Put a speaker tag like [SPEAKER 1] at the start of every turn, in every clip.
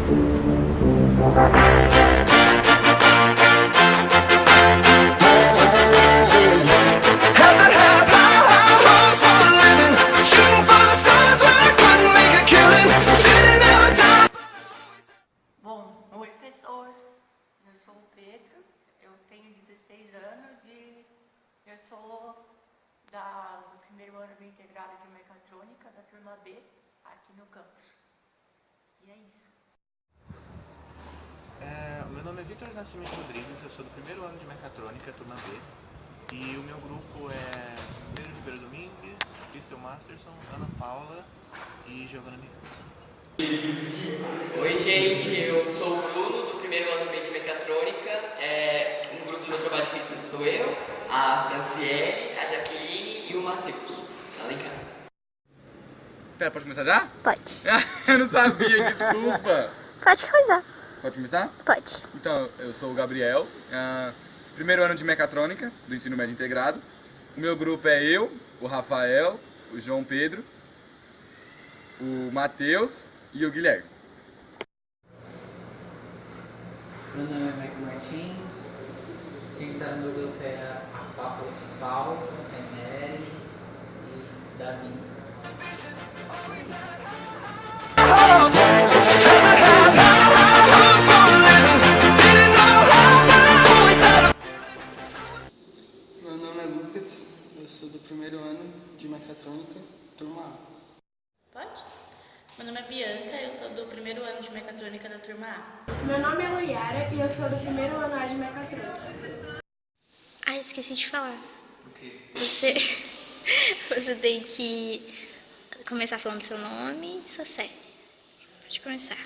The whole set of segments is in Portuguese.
[SPEAKER 1] Bom, oi pessoas, eu sou o Pedro, eu tenho 16 anos e eu sou do primeiro ano de integrado de mecatrônica da turma B aqui no campus. E é isso.
[SPEAKER 2] Meu nome é Vitor Nascimento Rodrigues, eu sou do primeiro ano de mecatrônica, turma B, e o meu grupo é Pedro Ribeiro Domingues, Christian Masterson, Ana Paula e Giovanna Miranda.
[SPEAKER 3] Oi gente, eu sou o Bruno, do primeiro ano B de mecatrônica. Um grupo do meu trabalho de física sou eu, a Franciele, a Jaqueline e o Matheus. Tá lá em casa.
[SPEAKER 4] Pera, pode começar já?
[SPEAKER 5] Pode.
[SPEAKER 4] Eu não sabia, desculpa.
[SPEAKER 5] Pode começar.
[SPEAKER 4] Pode começar?
[SPEAKER 5] Pode.
[SPEAKER 4] Então, eu sou o Gabriel, primeiro ano de mecatrônica, do ensino médio integrado. O meu grupo é eu, o Rafael, o João Pedro, o Matheus e o Guilherme.
[SPEAKER 6] Meu nome é Michael Martins, quem está no meu grupo é a Paulo, a Mary e Davi.
[SPEAKER 7] Meu nome é Lucas, eu sou do primeiro ano de mecatrônica, turma A.
[SPEAKER 8] Pode? Meu nome é Bianca, eu sou do primeiro ano de mecatrônica da turma A.
[SPEAKER 9] Meu nome é Loiara e eu sou do primeiro ano A de mecatrônica.
[SPEAKER 5] Ah, esqueci de falar.
[SPEAKER 3] O quê?
[SPEAKER 5] Você tem que começar falando seu nome e sua série. Pode começar.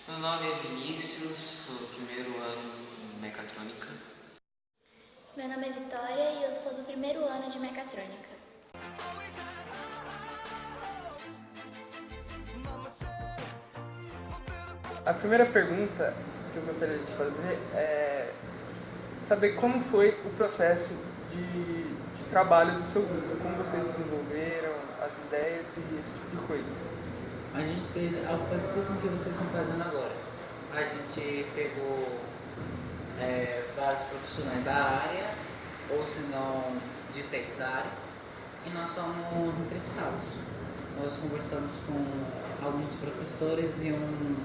[SPEAKER 3] Meu nome é Vinícius, sou do primeiro ano de mecatrônica.
[SPEAKER 10] Meu nome é Vitória e eu sou do primeiro ano de mecatrônica.
[SPEAKER 7] A primeira pergunta que eu gostaria de fazer é saber como foi o processo de trabalho do seu grupo, como vocês desenvolveram as ideias e esse tipo de coisa.
[SPEAKER 6] A gente fez algo parecido com o que vocês estão fazendo agora. A gente pegou vários profissionais da área, ou se não, discentes da área, e nós fomos entrevistados. Nós conversamos com alguns professores e um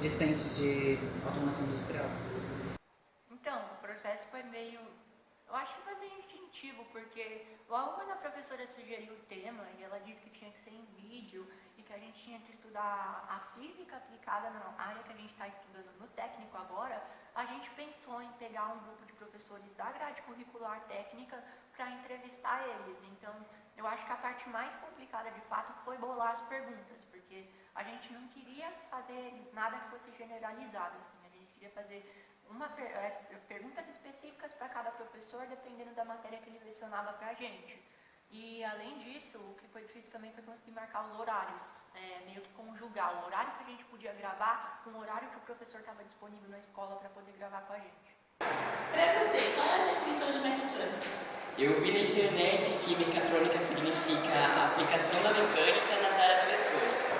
[SPEAKER 6] discente de automação industrial.
[SPEAKER 1] Então, o processo foi meio... Eu acho que foi meio instintivo, porque logo quando a professora sugeriu o tema, e ela disse que tinha que ser em vídeo, e que a gente tinha que estudar a física aplicada na área que a gente está estudando no técnico agora, a gente pensou em pegar um grupo de professores da grade curricular técnica para entrevistar eles. Então, eu acho que a parte mais complicada de fato foi bolar as perguntas, porque a gente não queria fazer nada que fosse generalizado, assim, a gente queria fazer perguntas específicas para cada professor, dependendo da matéria que ele lecionava para a gente. E, além disso, o que foi difícil também foi conseguir marcar os horários, meio que conjugar o horário que a gente podia gravar com o horário que o professor estava disponível na escola para poder gravar com a gente.
[SPEAKER 8] Para você, qual é a definição de mecatrônica?
[SPEAKER 3] Eu vi na internet que mecatrônica significa a aplicação da mecânica nas áreas eletrônicas.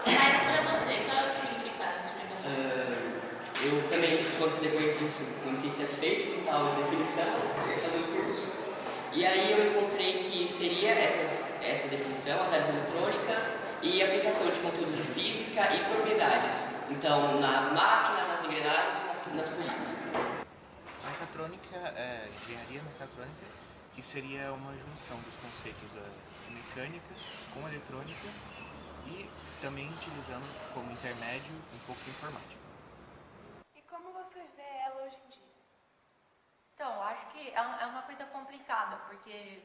[SPEAKER 8] Mas para você, qual é o significado de mecatrônica?
[SPEAKER 3] Eu também, depois disso, comecei a ser feito com tal definição, eu ia fazer o curso. E aí eu encontrei que seria essa definição, as áreas eletrônicas e aplicação de conteúdo de física e propriedades. Então, nas máquinas, nas engrenagens e nas polias.
[SPEAKER 2] A mecatrônica é engenharia mecatrônica, que seria uma junção dos conceitos de mecânica com eletrônica e também utilizando como intermédio um pouco de informática.
[SPEAKER 9] E como você vê ela hoje em dia?
[SPEAKER 1] Então, acho que é uma coisa complicada, porque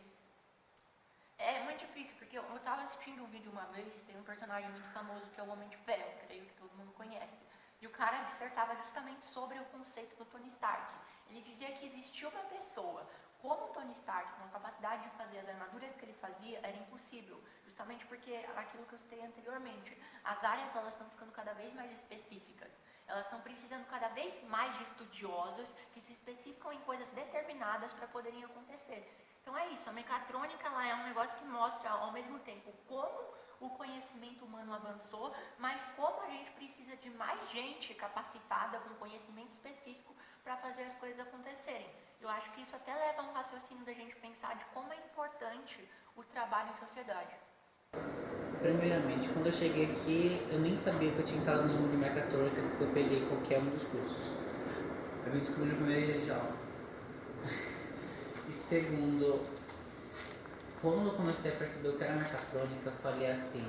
[SPEAKER 1] é muito difícil, porque eu estava assistindo um vídeo uma vez, tem um personagem muito famoso que é o Homem de Ferro, creio que todo mundo conhece, e o cara dissertava justamente sobre o conceito do Tony Stark. Ele dizia que existia uma pessoa como o Tony Stark, com a capacidade de fazer as armaduras que ele fazia, era impossível, justamente porque aquilo que eu citei anteriormente, as áreas elas estão ficando cada vez mais específicas. Elas estão precisando cada vez mais de estudiosos que se especificam em coisas determinadas para poderem acontecer. Então é isso, a mecatrônica ela é um negócio que mostra ao mesmo tempo como o conhecimento humano avançou, mas como a gente precisa de mais gente capacitada com conhecimento específico para fazer as coisas acontecerem. Eu acho que isso até leva a um raciocínio da gente pensar de como é importante o trabalho em sociedade.
[SPEAKER 6] Primeiramente, quando eu cheguei aqui, eu nem sabia que eu tinha entrado no mundo de mecatrônica, porque eu peguei qualquer um dos cursos. Eu me descobri no primeiro dia de aula. E segundo, quando eu comecei a perceber o que era mecatrônica, eu falei assim,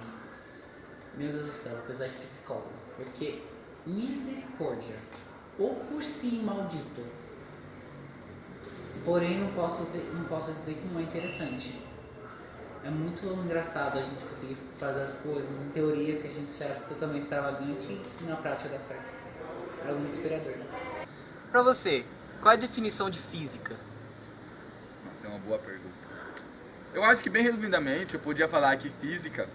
[SPEAKER 6] meu Deus do céu, apesar de psicólogo, porque misericórdia, o cursinho maldito. Porém, não posso dizer que não é interessante. É muito engraçado a gente conseguir fazer as coisas em teoria que a gente acha totalmente extravagante e na prática dá certo. É algo muito inspirador.
[SPEAKER 11] Pra você, qual é a definição de física?
[SPEAKER 4] Nossa, é uma boa pergunta. Eu acho que bem resumidamente eu podia falar que física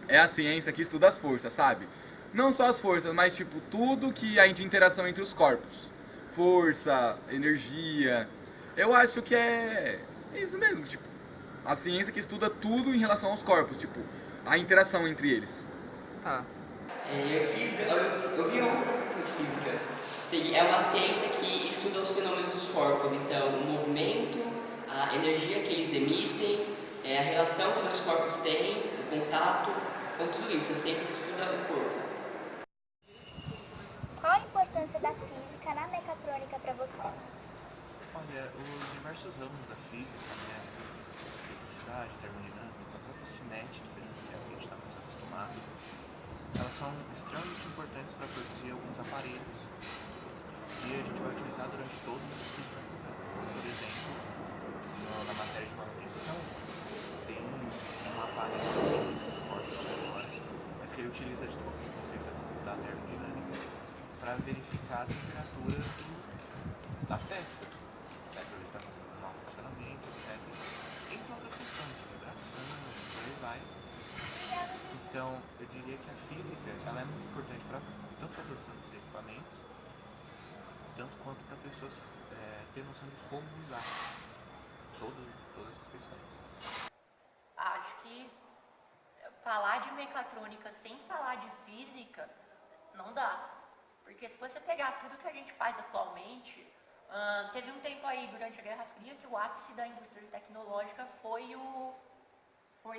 [SPEAKER 4] é a ciência que estuda as forças, sabe? Não só as forças, mas tipo tudo que há de interação entre os corpos. Força, energia. Eu acho que é isso mesmo, tipo, a ciência que estuda tudo em relação aos corpos, tipo, a interação entre eles.
[SPEAKER 11] Tá.
[SPEAKER 3] Eu vi um curso de física. É uma ciência que estuda os fenômenos dos corpos, então o movimento, a energia que eles emitem, a relação que os corpos têm, o contato, são tudo isso, a ciência que estuda o corpo.
[SPEAKER 10] Qual a importância da física na mecatrônica para você?
[SPEAKER 2] Olha, os diversos ramos da física, né, eletricidade, termodinâmica, a própria cinética, que é o que a gente está mais acostumado, elas são extremamente importantes para produzir alguns aparelhos que a gente vai utilizar durante todo o estudo da faculdade. Por exemplo, na matéria de manutenção, tem um aparelho forte agora, mas que ele utiliza de conceito da termodinâmica para verificar a temperatura da peça, certo? Ele está com mau funcionamento, etc. Entre outras questões de vibração, por aí vai. Então, eu diria que a física ela é muito importante tanto para a produção dos equipamentos, tanto quanto para pessoas ter noção de como usar todas as questões.
[SPEAKER 1] Acho que falar de mecatrônica sem falar de física não dá. Porque se você pegar tudo que a gente faz atualmente, teve um tempo aí durante a Guerra Fria que o ápice da indústria tecnológica foi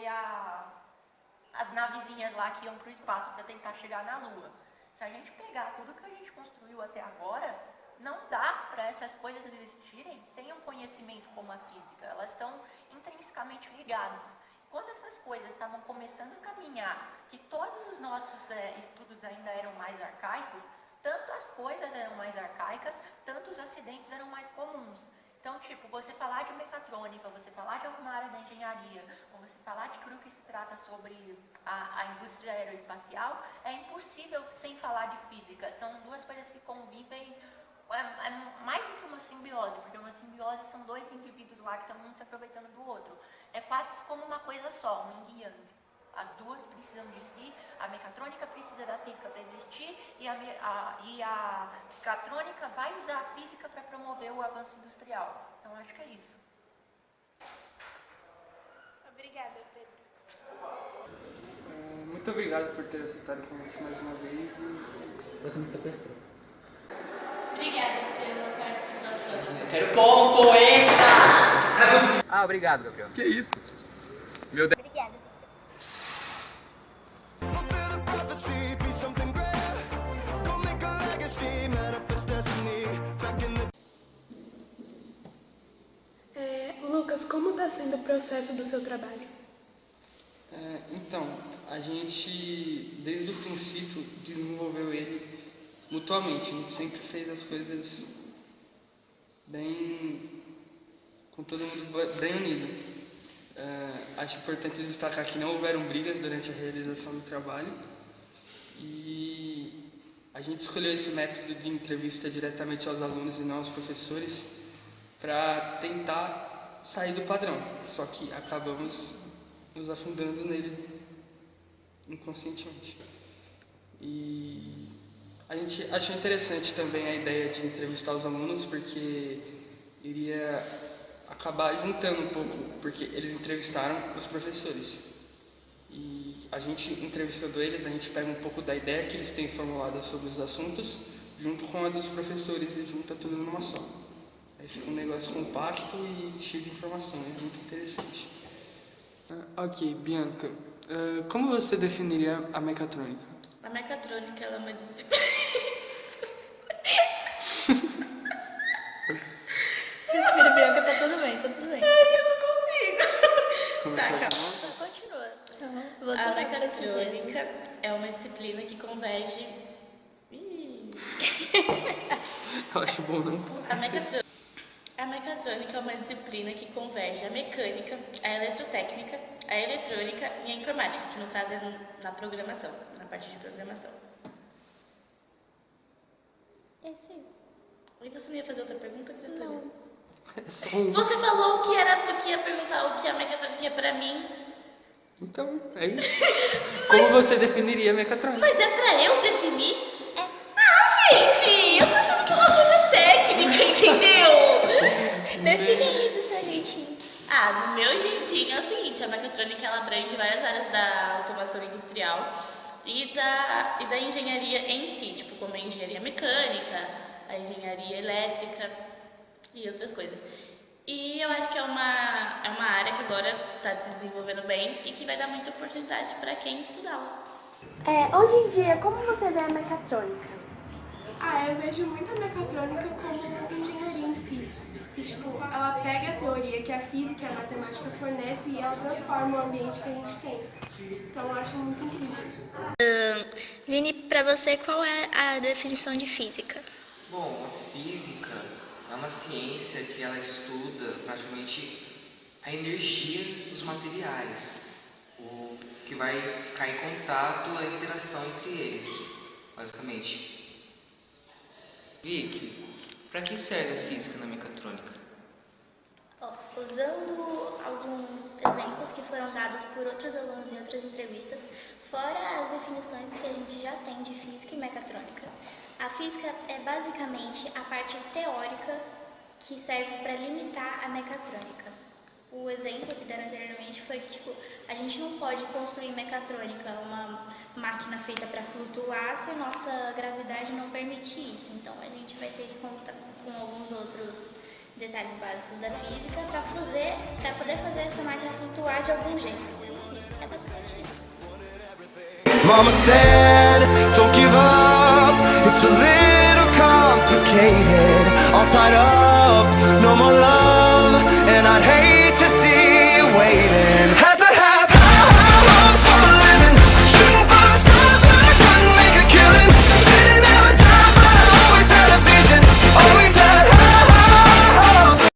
[SPEAKER 1] as navezinhas lá que iam para o espaço para tentar chegar na Lua. Se a gente pegar tudo que a gente construiu até agora, não dá para essas coisas existirem sem um conhecimento como a física. Elas estão intrinsecamente ligadas. Quando essas coisas estavam começando a caminhar, que todos os nossos estudos ainda eram mais arcaicos, tanto as coisas eram mais arcaicas, tanto os acidentes eram mais comuns. Então, tipo, você falar de mecatrônica, você falar de alguma área da engenharia, ou você falar de tudo que se trata sobre a indústria aeroespacial, é impossível sem falar de física. São duas coisas que convivem, é mais do que uma simbiose, porque uma simbiose são dois indivíduos lá que estão um se aproveitando do outro. É quase como uma coisa só, um yin yang. As duas precisam de si, a mecatrônica precisa da física para existir e a mecatrônica vai usar a física para promover o avanço industrial. Então, acho que é isso.
[SPEAKER 9] Obrigada, Pedro.
[SPEAKER 7] Muito obrigado por ter aceitado o convite mais uma vez e
[SPEAKER 6] Você me sequestrou.
[SPEAKER 8] Obrigada pela participação.
[SPEAKER 3] Eu quero ponto extra!
[SPEAKER 11] Ah, obrigado, Gabriel.
[SPEAKER 4] Que isso?
[SPEAKER 10] Obrigada.
[SPEAKER 9] Lucas, como está sendo o processo do seu trabalho?
[SPEAKER 7] Então, a gente, desde o princípio, desenvolveu ele mutuamente. A gente sempre fez as coisas com todo mundo bem unido. Acho importante destacar que não houveram brigas durante a realização do trabalho e a gente escolheu esse método de entrevista diretamente aos alunos e não aos professores para tentar sair do padrão, só que acabamos nos afundando nele inconscientemente. E a gente achou interessante também a ideia de entrevistar os alunos porque iria acabar juntando um pouco, porque eles entrevistaram os professores. E a gente entrevistando eles, a gente pega um pouco da ideia que eles têm formulada sobre os assuntos, junto com a dos professores e junta tudo numa só. Aí fica um negócio compacto e cheio de informação, é muito interessante. Ok, Bianca, como você definiria a mecatrônica?
[SPEAKER 8] A mecatrônica ela é uma disciplina.
[SPEAKER 5] Respira, Bianca, tá tudo bem, tá tudo bem.
[SPEAKER 8] Eu não consigo.
[SPEAKER 7] Começou
[SPEAKER 8] Tá,
[SPEAKER 7] de
[SPEAKER 8] calma.
[SPEAKER 7] novo?
[SPEAKER 5] Continua.
[SPEAKER 8] A mecatrônica é uma disciplina que converge. Ih.
[SPEAKER 7] Eu acho bom, não?
[SPEAKER 8] A mecatrônica é uma disciplina que converge a mecânica, a eletrotécnica, a eletrônica e a informática, que no caso é na programação, na parte de programação.
[SPEAKER 5] É sim.
[SPEAKER 8] E você não ia fazer outra pergunta, criatura?
[SPEAKER 5] Não.
[SPEAKER 8] Você falou que era porque ia perguntar o que a mecatrônica é pra mim.
[SPEAKER 7] Então, é isso. Como você definiria a mecatrônica?
[SPEAKER 8] Mas é pra eu definir? Gente, eu tô achando que é uma coisa técnica, entendeu?
[SPEAKER 5] Define aí do seu jeitinho.
[SPEAKER 8] No meu jeitinho é o seguinte, a mecatrônica ela abrange várias áreas da automação industrial e da engenharia em si, tipo como a engenharia mecânica, a engenharia elétrica e outras coisas. E eu acho que é uma área que agora está se desenvolvendo bem e que vai dar muita oportunidade para quem estudá-la.
[SPEAKER 9] Hoje em dia, como você vê a mecatrônica? Eu vejo muito a mecatrônica como engenharia em si. Tipo, ela pega a teoria que a física e a matemática fornecem e ela transforma o ambiente que a gente tem. Então eu acho muito incrível.
[SPEAKER 5] Vini, pra você, qual é a definição de física?
[SPEAKER 3] Bom, a física é uma ciência que ela estuda praticamente a energia dos materiais, o que vai ficar em contato, a interação entre eles, basicamente.
[SPEAKER 11] Vicky, para que serve a física na mecatrônica?
[SPEAKER 10] Usando alguns exemplos que foram dados por outros alunos em outras entrevistas, fora as definições que a gente já tem de física e mecatrônica, a física é basicamente a parte teórica que serve para limitar a mecatrônica. O exemplo que deram anteriormente foi que a gente não pode construir mecatrônica, uma máquina feita para flutuar, se a nossa gravidade não permitir isso. Então a gente vai ter que contar com alguns outros detalhes básicos da física para poder fazer essa máquina flutuar de algum jeito. É basicamente isso.
[SPEAKER 12] Mama said, don't give up, it's a little complicated, all tied up, no more love, and I'd hate